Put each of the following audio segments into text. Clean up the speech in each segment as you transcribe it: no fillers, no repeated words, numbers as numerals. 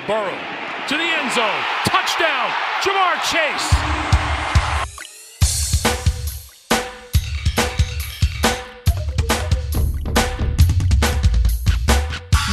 Burrow to the end zone. Touchdown, Jamar Chase.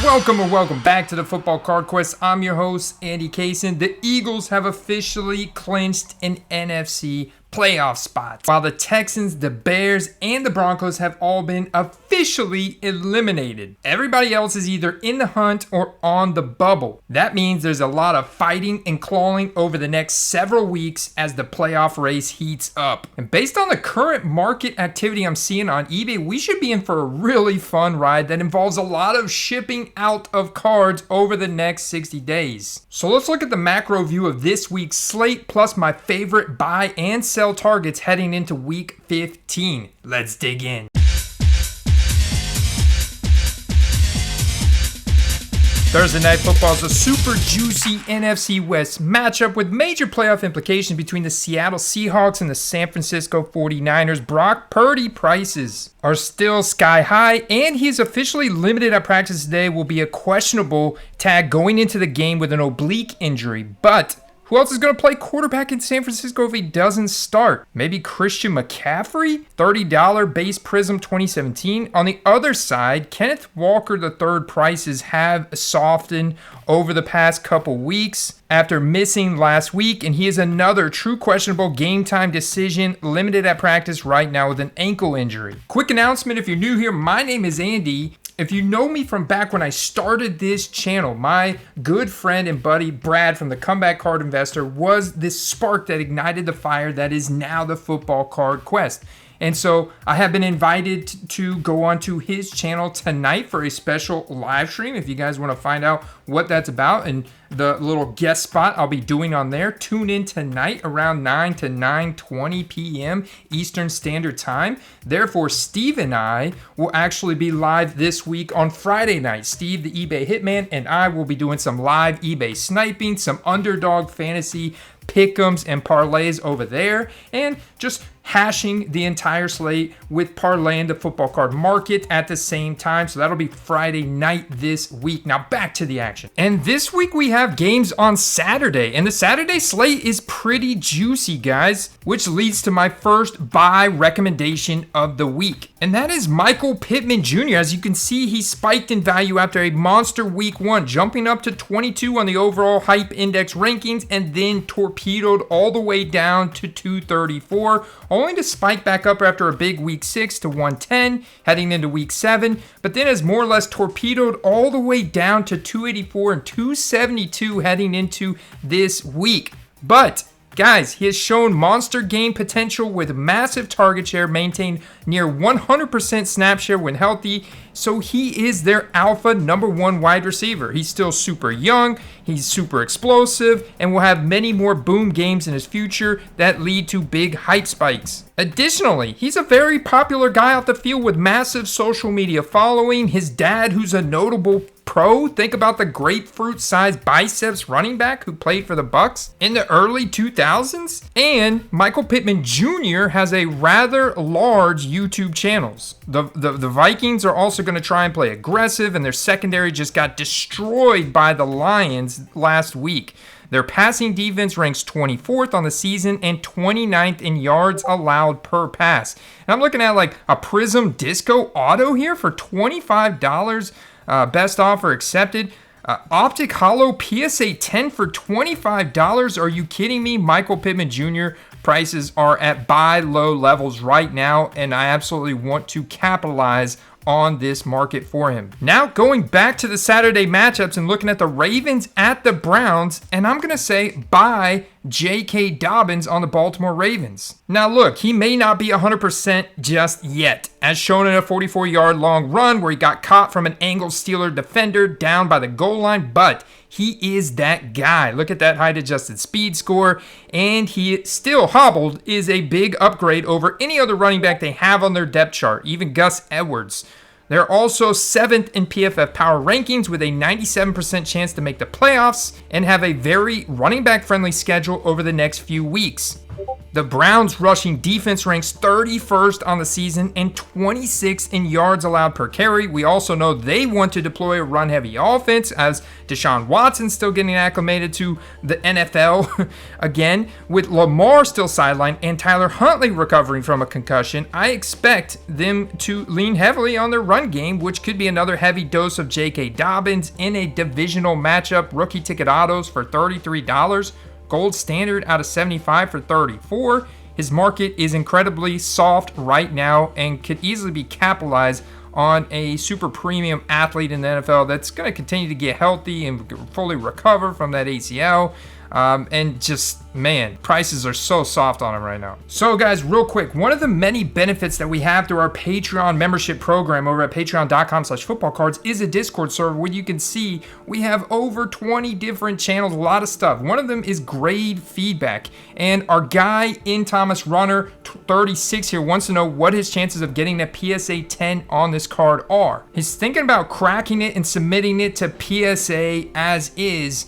Welcome back to the Football Card Quest. I'm your host, Andy Kaysen. The Eagles have officially clinched an NFC playoff spot, while the Texans, the Bears, and the Broncos have all been officially eliminated. Everybody else is either in the hunt or on the bubble. That means there's a lot of fighting and clawing over the next several weeks as the playoff race heats up. And based on the current market activity I'm seeing on eBay, we should be in for a really fun ride that involves a lot of shipping out of cards over the next 60 days. So let's look at the macro view of this week's slate, plus my favorite buy and sell targets heading into week 15. Let's dig in. Thursday Night Football is a super juicy NFC West matchup with major playoff implications between the Seattle Seahawks and the San Francisco 49ers. Brock Purdy prices are still sky high, and he's officially limited at practice today. Will be a questionable tag going into the game with an oblique injury, but who else is going to play quarterback in San Francisco if he doesn't start? Maybe Christian McCaffrey? $30 base Prism 2017. On the other side, Kenneth Walker III prices have softened over the past couple weeks after missing last week, and he is another true questionable game time decision, limited at practice right now with an ankle injury. Quick announcement, if you're new here, my name is Andy. If you know me from back when I started this channel, my good friend and buddy Brad from the Comeback Card Investor was this spark that ignited the fire that is now the Football Card Quest. And so I have been invited to go onto his channel tonight for a special live stream. If you guys want to find out what that's about and the little guest spot I'll be doing on there, tune in tonight around 9 to 9:20 p.m. Eastern Standard Time. Therefore, Steve and I will actually be live this week on Friday night. Steve, the eBay Hitman, and I will be doing some live eBay sniping, some underdog fantasy pick'ems and parlays over there, and just hashing the entire slate with parlaying the football card market at the same time. So that'll be Friday night this week. Now back to the action. And this week we have games on Saturday, and the Saturday slate is pretty juicy, guys, which leads to my first buy recommendation of the week. And that is Michael Pittman Jr. As you can see, he spiked in value after a monster week one, jumping up to 22 on the overall hype index rankings, and then torpedoed all the way down to 234, only to spike back up after a big week 6 to 110 heading into week 7, but then has more or less torpedoed all the way down to 284 and 272 heading into this week. But guys, he has shown monster game potential with massive target share, maintained near 100% snap share when healthy, so he is their alpha number one wide receiver. He's still super young, he's super explosive, and will have many more boom games in his future that lead to big hype spikes. Additionally, he's a very popular guy out the field with massive social media following. His dad, who's a notable pro, think about the grapefruit-sized biceps running back who played for the Bucs in the early 2000s. And Michael Pittman Jr. has a rather large YouTube channels. The Vikings are also going to try and play aggressive, and their secondary just got destroyed by the Lions last week. Their passing defense ranks 24th on the season and 29th in yards allowed per pass. And I'm looking at like a Prism Disco Auto here for $25. Best offer accepted. Optic Hollow PSA 10 for $25. Are you kidding me? Michael Pittman Jr. prices are at buy low levels right now, and I absolutely want to capitalize on this market for him. Now going back to the Saturday matchups and looking at the Ravens at the Browns, and I'm going to say buy J.K. Dobbins on the Baltimore Ravens. Now look, he may not be 100% just yet, as shown in a 44-yard long run where he got caught from an angled Steeler defender down by the goal line, but he is that guy. Look at that height-adjusted speed score, and he still hobbled is a big upgrade over any other running back they have on their depth chart, even Gus Edwards. They're also 7th in PFF power rankings with a 97% chance to make the playoffs and have a very running back friendly schedule over the next few weeks. The Browns rushing defense ranks 31st on the season and 26th in yards allowed per carry. We also know they want to deploy a run-heavy offense as Deshaun Watson still getting acclimated to the NFL again. With Lamar still sidelined and Tyler Huntley recovering from a concussion, I expect them to lean heavily on their run game, which could be another heavy dose of J.K. Dobbins in a divisional matchup. Rookie ticket autos for $33. Gold standard out of 75 for 34. His market is incredibly soft right now and could easily be capitalized on a super premium athlete in the NFL that's going to continue to get healthy and fully recover from that ACL. And just, man, prices are so soft on them right now. So guys, real quick, one of the many benefits that we have through our Patreon membership program over at patreon.com/footballcards is a Discord server where you can see we have over 20 different channels, a lot of stuff. One of them is grade feedback. And our guy in Thomas Runner 36 here wants to know what his chances of getting a PSA 10 on this card are. He's thinking about cracking it and submitting it to PSA as is,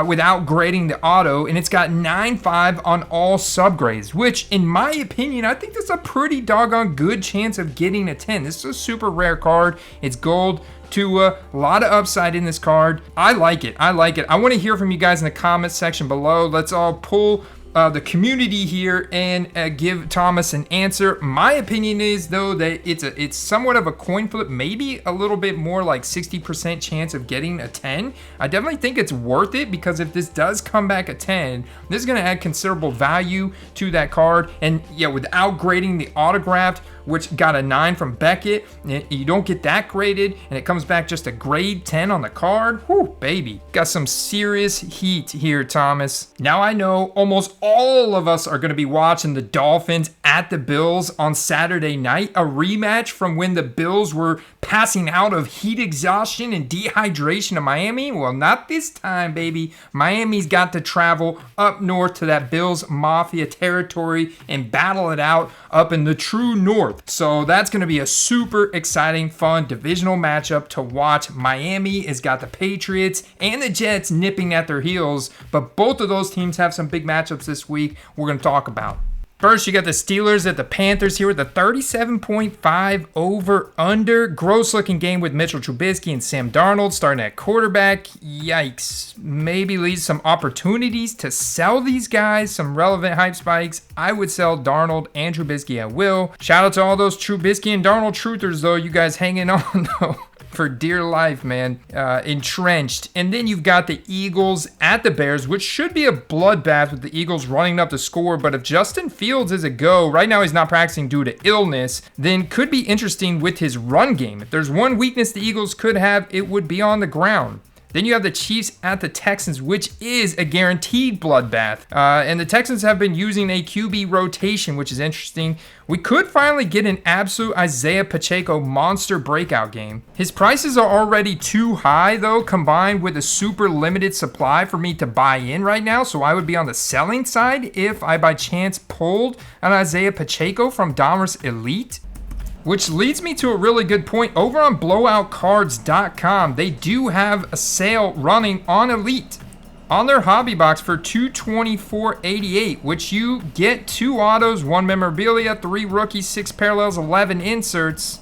without grading the auto, and it's got 9.5 on all subgrades, which in my opinion, I think that's a pretty doggone good chance of getting a 10. This is a super rare card. It's gold. A lot of upside in this card. I like it. I want to hear from you guys in the comments section below. Let's all pull the community here and give Thomas an answer. My opinion is though that it's somewhat of a coin flip, maybe a little bit more like 60% chance of getting a 10. I definitely think it's worth it because if this does come back a 10, this is going to add considerable value to that card. And yeah, without grading the autographed, which got a 9 from Beckett, you don't get that graded, and it comes back just a grade 10 on the card. Whew, baby. Got some serious heat here, Thomas. Now I know almost all of us are going to be watching the Dolphins at the Bills on Saturday night, a rematch from when the Bills were passing out of heat exhaustion and dehydration in Miami. Well, not this time, baby. Miami's got to travel up north to that Bills Mafia territory and battle it out up in the true north. So that's going to be a super exciting, fun divisional matchup to watch. Miami has got the Patriots and the Jets nipping at their heels, but both of those teams have some big matchups this week we're going to talk about. First, you got the Steelers at the Panthers here with a 37.5 over-under. Gross-looking game with Mitchell Trubisky and Sam Darnold starting at quarterback. Yikes. Maybe leaves some opportunities to sell these guys, some relevant hype spikes. I would sell Darnold and Trubisky at will. Shout out to all those Trubisky and Darnold truthers, though. You guys hanging on, though. For dear life, man. Entrenched. And then you've got the Eagles at the Bears, which should be a bloodbath with the Eagles running up the score. But if Justin Fields is a go, right now he's not practicing due to illness, then could be interesting with his run game. If there's one weakness the Eagles could have, it would be on the ground. Then you have the Chiefs at the Texans, which is a guaranteed bloodbath. And the Texans have been using a QB rotation, which is interesting. We could finally get an absolute Isaiah Pacheco monster breakout game. His prices are already too high, though, combined with a super limited supply for me to buy in right now. So I would be on the selling side if I by chance pulled an Isaiah Pacheco from Dahmer's Elite. Which leads me to a really good point. Over on blowoutcards.com, they do have a sale running on Elite on their hobby box for $224.88, which you get 2 autos, 1 memorabilia, 3 rookies, 6 parallels, 11 inserts,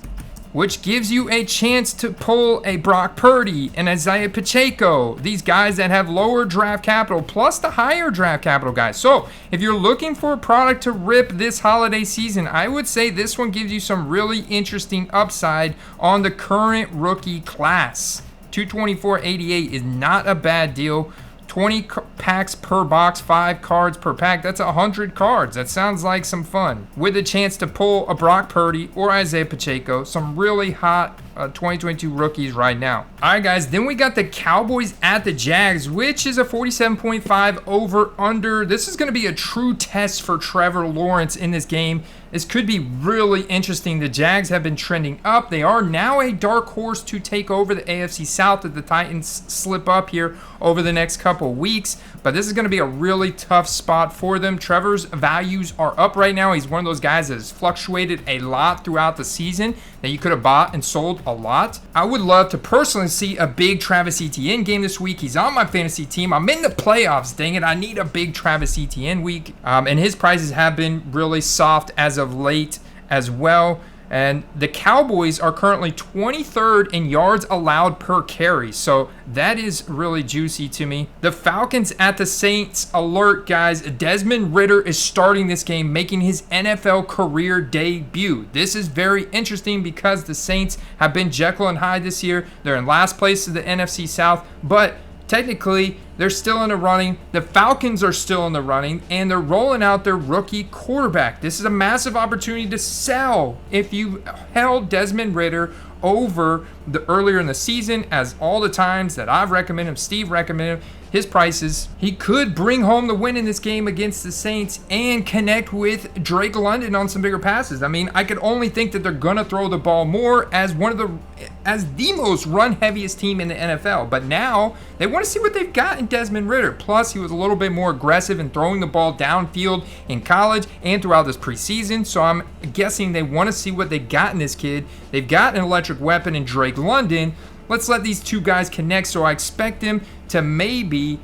which gives you a chance to pull a Brock Purdy and Isaiah Pacheco, these guys that have lower draft capital, plus the higher draft capital guys. So if you're looking for a product to rip this holiday season, I would say this one gives you some really interesting upside on the current rookie class. $224.88 is not a bad deal. 20 packs per box, 5 cards per pack. That's 100 cards. That sounds like some fun. With a chance to pull a Brock Purdy or Isaiah Pacheco, some really hot 2022 rookies right now. All right, guys, then we got the Cowboys at the Jags, which is a 47.5 over-under. This is going to be a true test for Trevor Lawrence in this game. This could be really interesting. The Jags have been trending up. They are now a dark horse to take over the AFC South if the Titans slip up here over the next couple weeks. But this is going to be a really tough spot for them. Trevor's values are up right now. He's one of those guys that has fluctuated a lot throughout the season. that you could have bought and sold a lot. I would love to personally see a big Travis Etienne game this week. He's on my fantasy team. I'm in the playoffs, dang it. I need a big Travis Etienne week. And his prices have been really soft as of late as well. And the Cowboys are currently 23rd in yards allowed per carry. So that is really juicy to me. The Falcons at the Saints. Alert, guys. Desmond Ritter is starting this game, making his NFL career debut. This is very interesting because the Saints have been Jekyll and Hyde this year. They're in last place of the NFC South, but technically, they're still in the running. The Falcons are still in the running, and they're rolling out their rookie quarterback. This is a massive opportunity to sell if you held Desmond Ritter over the earlier in the season, as all the times that I've recommended him, Steve recommended him, his prices. He could bring home the win in this game against the Saints and connect with Drake London on some bigger passes. I mean, I could only think that they're gonna throw the ball more as the most run heaviest team in the NFL. But now they want to see what they've got in Desmond Ritter. Plus, he was a little bit more aggressive in throwing the ball downfield in college and throughout this preseason. So I'm guessing they want to see what they got in this kid. They've got an electric weapon in Drake London. Let's let these two guys connect. So I expect him to maybe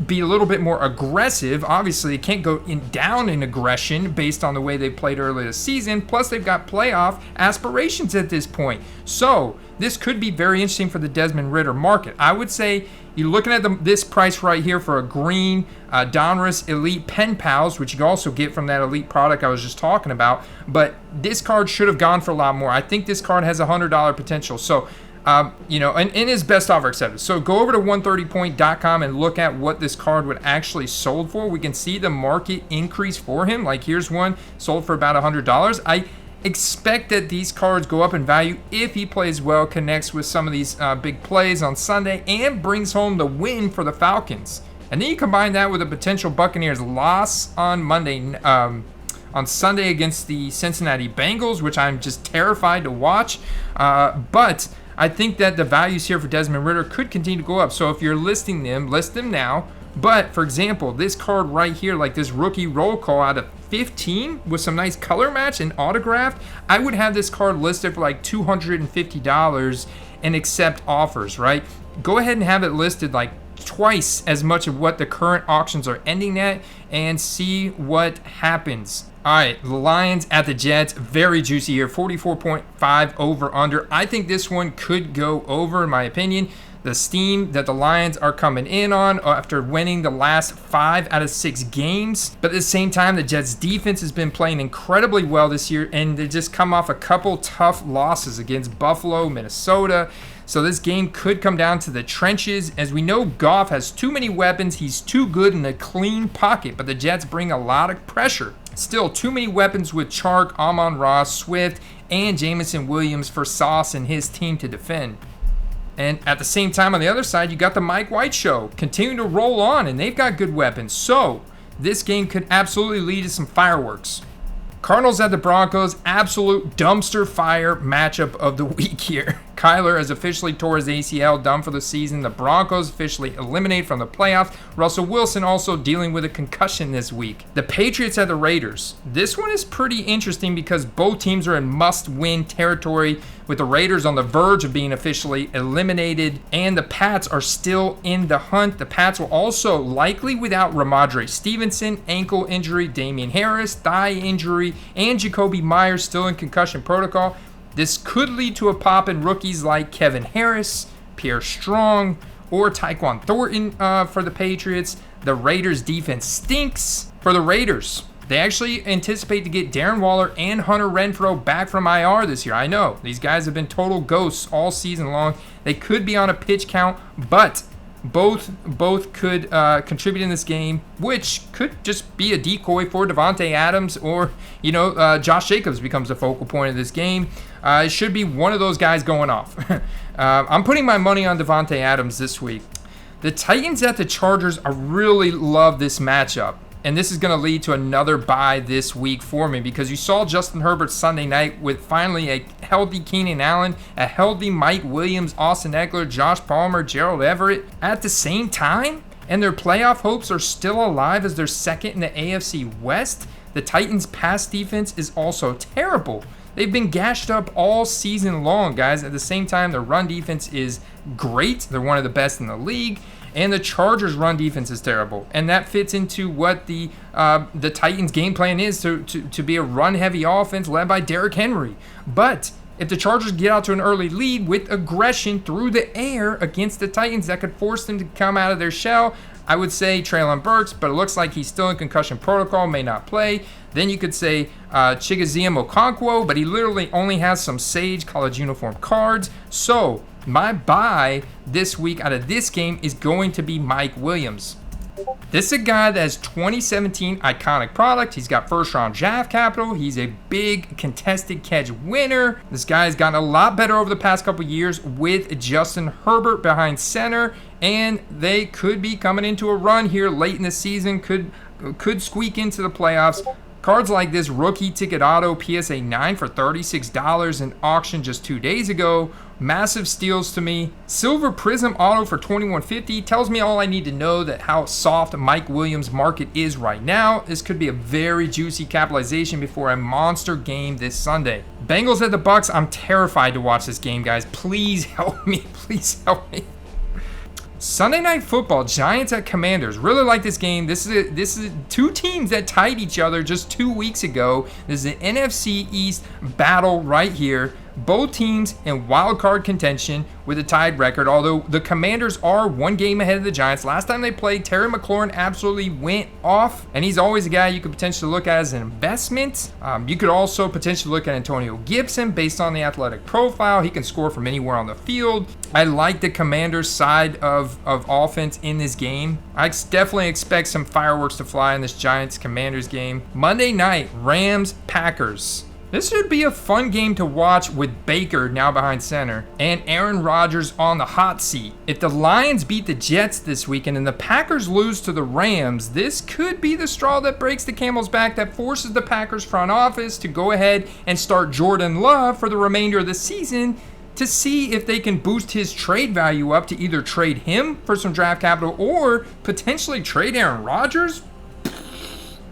be a little bit more aggressive. Obviously, they can't go down in aggression based on the way they played earlier this season. Plus, they've got playoff aspirations at this point. So this could be very interesting for the Desmond Ritter market. I would say you're looking at this price right here for a green Donruss Elite Pen Pals, which you can also get from that Elite product I was just talking about. But this card should have gone for a lot more. I think this card has $100 potential. So and is best offer accepted. So go over to 130point.com and look at what this card would actually sold for. We can see the market increase for him. Like here's one sold for about $100. I expect that these cards go up in value if he plays well, connects with some of these big plays on Sunday, and brings home the win for the Falcons. And then you combine that with a potential Buccaneers loss on Sunday against the Cincinnati Bengals, which I'm just terrified to watch. But I think that the values here for Desmond Ritter could continue to go up. So if you're listing them, list them now. But for example, this card right here, like this rookie roll call out of 15 with some nice color match and autographed, I would have this card listed for like $250 and accept offers, right? Go ahead and have it listed like twice as much of what the current auctions are ending at and see what happens. All right, the Lions at the Jets, very juicy here, 44.5 over under. I think this one could go over, in my opinion. The steam that the Lions are coming in on after winning the last 5 out of 6 games. But at the same time, the Jets defense has been playing incredibly well this year, and they just come off a couple tough losses against Buffalo, Minnesota. So this game could come down to the trenches. As we know, Goff has too many weapons. He's too good in a clean pocket, but the Jets bring a lot of pressure. Still, too many weapons with Chark, Amon-Ra, Swift, and Jameson Williams for Sauce and his team to defend. And at the same time, on the other side, you got the Mike White Show continuing to roll on, and they've got good weapons. So this game could absolutely lead to some fireworks. Cardinals at the Broncos, absolute dumpster fire matchup of the week here. Kyler has officially tore his ACL, done for the season. The Broncos officially eliminated from the playoffs. Russell Wilson also dealing with a concussion this week. The Patriots at the Raiders. This one is pretty interesting because both teams are in must-win territory, with the Raiders on the verge of being officially eliminated, and the Pats are still in the hunt. The Pats will also likely without Ramondre Stevenson, ankle injury, Damian Harris, thigh injury, and Jacoby Myers still in concussion protocol. This could lead to a pop in rookies like Kevin Harris, Pierre Strong, or Tyquan Thornton for the Patriots. The Raiders defense stinks for the Raiders. They actually anticipate to get Darren Waller and Hunter Renfrow back from IR this year. I know, these guys have been total ghosts all season long. They could be on a pitch count, but both could contribute in this game, which could just be a decoy for Devontae Adams, or Josh Jacobs becomes the focal point of this game. It should be one of those guys going off. I'm putting my money on Devontae Adams this week. The Titans at the Chargers, I really love this matchup. And this is going to lead to another bye this week for me, because you saw Justin Herbert Sunday night with finally a healthy Keenan Allen, a healthy Mike Williams, Austin Eckler, Josh Palmer, Gerald Everett at the same time, and their playoff hopes are still alive as they're second in the AFC West. The Titans' pass defense is also terrible. They've been gashed up all season long, guys. At the same time, their run defense is great. They're one of the best in the league. And the Chargers' run defense is terrible. And that fits into what the Titans' game plan is to be a run-heavy offense led by Derrick Henry. But if the Chargers get out to an early lead with aggression through the air against the Titans, that could force them to come out of their shell. I would say Treylon Burks, but it looks like he's still in concussion protocol, may not play. Then you could say Chigozie Okonkwo, but he literally only has some Sage college uniform cards. So my buy this week out of this game is going to be Mike Williams. This is a guy that has 2017 iconic product. He's got first round draft capital. He's a big contested catch winner. This guy has gotten a lot better over the past couple years with Justin Herbert behind center, and they could be coming into a run here late in the season, could squeak into the playoffs. Cards like this rookie ticket auto PSA 9 for $36 in auction just 2 days ago. Massive steals to me. Silver Prism auto for $21.50 tells me all I need to know that how soft Mike Williams' market is right now. This could be a very juicy capitalization before a monster game this Sunday. Bengals at the Bucks. I'm terrified to watch this game, guys. Please help me. Please help me. Sunday Night Football, Giants at Commanders. Really like this game. This is two teams that tied each other just 2 weeks ago. This is an NFC East battle right here. Both teams in wild card contention with a tied record, although the Commanders are 1 game ahead of the Giants. Last time they played, Terry McLaurin absolutely went off, and he's always a guy you could potentially look at as an investment. You could also potentially look at Antonio Gibson based on the athletic profile. He can score from anywhere on the field. I like the Commanders' side of offense in this game. I definitely expect some fireworks to fly in this Giants-Commanders game. Monday night, Rams-Packers. This should be a fun game to watch with Baker now behind center and Aaron Rodgers on the hot seat. If the Lions beat the Jets this weekend and the Packers lose to the Rams, this could be the straw that breaks the camel's back that forces the Packers front office to go ahead and start Jordan Love for the remainder of the season to see if they can boost his trade value up to either trade him for some draft capital or potentially trade Aaron Rodgers.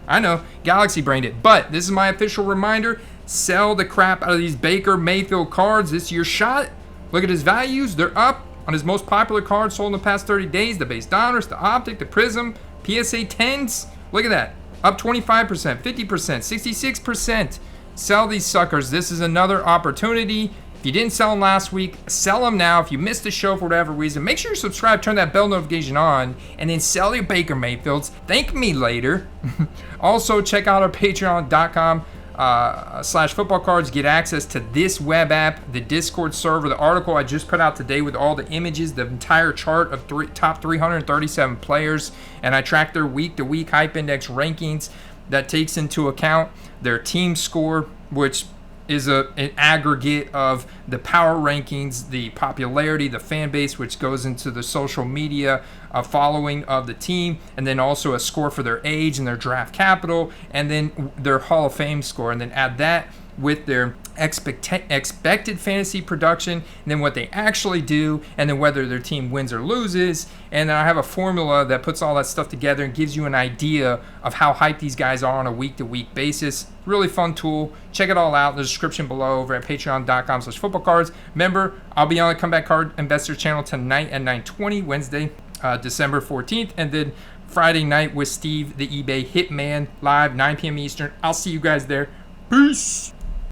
I know, Galaxy brained it, but this is my official reminder. Sell the crap out of these Baker Mayfield cards. This is your shot. Look at his values. They're up on his most popular cards sold in the past 30 days. The base Donruss, the Optic, the Prism, PSA 10s. Look at that. Up 25%, 50%, 66%. Sell these suckers. This is another opportunity. If you didn't sell them last week, sell them now. If you missed the show for whatever reason, make sure you subscribe, turn that bell notification on, and then sell your Baker Mayfields. Thank me later. Also, check out our patreon.com /football cards. Get access to this web app, the Discord server, the article I just put out today with all the images, the entire chart of top 337 players, and I track their week-to-week hype index rankings that takes into account their team score, which is an aggregate of the power rankings, the popularity, the fan base, which goes into the social media following of the team, and then also a score for their age and their draft capital, and then their Hall of Fame score, and then add that with their expected fantasy production, and then what they actually do, and then whether their team wins or loses. And then I have a formula that puts all that stuff together and gives you an idea of how hyped these guys are on a week-to-week basis. Really fun tool. Check it all out in the description below over at patreon.com/footballcards. Remember, I'll be on the Comeback Card Investor channel tonight at 9:20, Wednesday, December 14th, and then Friday night with Steve, the eBay Hitman, live 9 p.m. Eastern. I'll see you guys there. Peace.